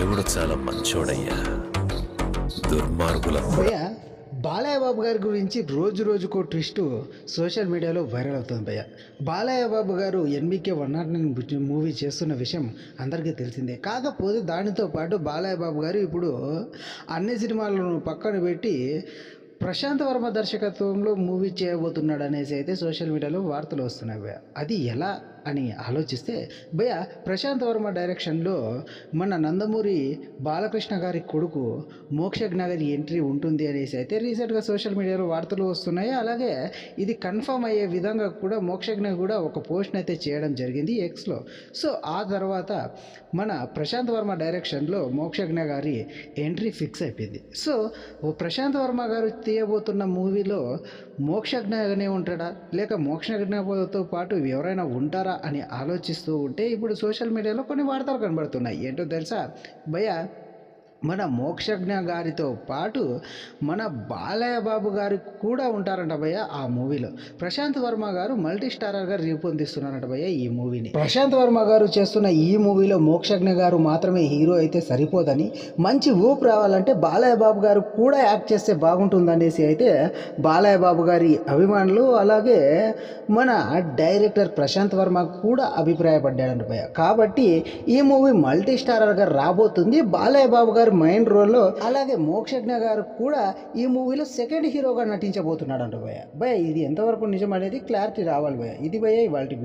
దేవుడు చాలా మంచోడయ్యా. దుర్మార్గుల భయ్య బాలయ్య బాబు గారి గురించి రోజు రోజుకో ట్విస్ట్ సోషల్ మీడియాలో వైరల్ అవుతుంది భయ్య. బాలయ్య బాబు గారు ఎన్బికే 109 మూవీ చేస్తున్న విషయం అందరికీ తెలిసిందే. కాకపోతే దానితో పాటు బాలయ్య బాబు గారు ఇప్పుడు అన్ని సినిమాలను పక్కన పెట్టి ప్రశాంత్ వర్మ దర్శకత్వంలో మూవీ చేయబోతున్నాడు అనేసి అయితే సోషల్ మీడియాలో వార్తలు వస్తున్నాయి భయ్య. అది ఎలా అని ఆలోచిస్తే భయ్య, ప్రశాంత్ వర్మ డైరెక్షన్లో మన నందమూరి బాలకృష్ణ గారి కొడుకు మోక్షజ్ఞ గారి ఎంట్రీ ఉంటుంది అనేసి అయితే రీసెంట్గా సోషల్ మీడియాలో వార్తలు వస్తున్నాయి. అలాగే ఇది కన్ఫర్మ్ అయ్యే విధంగా కూడా మోక్షజ్ఞ కూడా ఒక పోస్ట్ని అయితే చేయడం జరిగింది ఎక్స్లో. సో ఆ తర్వాత మన ప్రశాంత్ వర్మ డైరెక్షన్లో మోక్షజ్ఞ గారి ఎంట్రీ ఫిక్స్ అయిపోయింది. సో ప్రశాంత్ వర్మ గారు తీయబోతున్న మూవీలో మోక్షజ్ఞనే ఉంటాడా లేక మోక్షజ్ఞతో పాటు ఎవరైనా ఉంటారా అని ఆలోచిస్తూ ఉంటే ఇప్పుడు సోషల్ మీడియాలో కొన్ని వార్తలు కనబడుతున్నాయి. ఏంటో తెలుసా భయ్య, మన మోక్షజ్ఞ గారితో పాటు మన బాలయ్య బాబు గారు కూడా ఉంటారంట భయ్య ఆ మూవీలో. ప్రశాంత్ వర్మ గారు మల్టీ స్టారర్గా రూపొందిస్తున్నారంట భయ్య ఈ మూవీని. ప్రశాంత్ వర్మ గారు చేస్తున్న ఈ మూవీలో మోక్షజ్ఞ గారు మాత్రమే హీరో అయితే సరిపోదని, మంచి ఊపు రావాలంటే బాలయ్య బాబు గారు కూడా యాక్ట్ చేస్తే బాగుంటుందనేసి అయితే బాలయ్య బాబు గారి అభిమానులు అలాగే మన డైరెక్టర్ ప్రశాంత్ వర్మ కూడా అభిప్రాయపడ్డాడంట భయ్య. కాబట్టి ఈ మూవీ మల్టీ స్టారర్గా రాబోతుంది. బాలయ్య బాబు గారు మెయిన్ రోల్లో, అలాగే మోక్షజ్ఞ గారు కూడా ఈ మూవీలో సెకండ్ హీరోగా నటించబోతున్నాడు అంట భయ్య. ఇది ఎంతవరకు నిజం అనేది క్లారిటీ రావాలి భయ్య. ఇది భయ్య ఇవాల్టి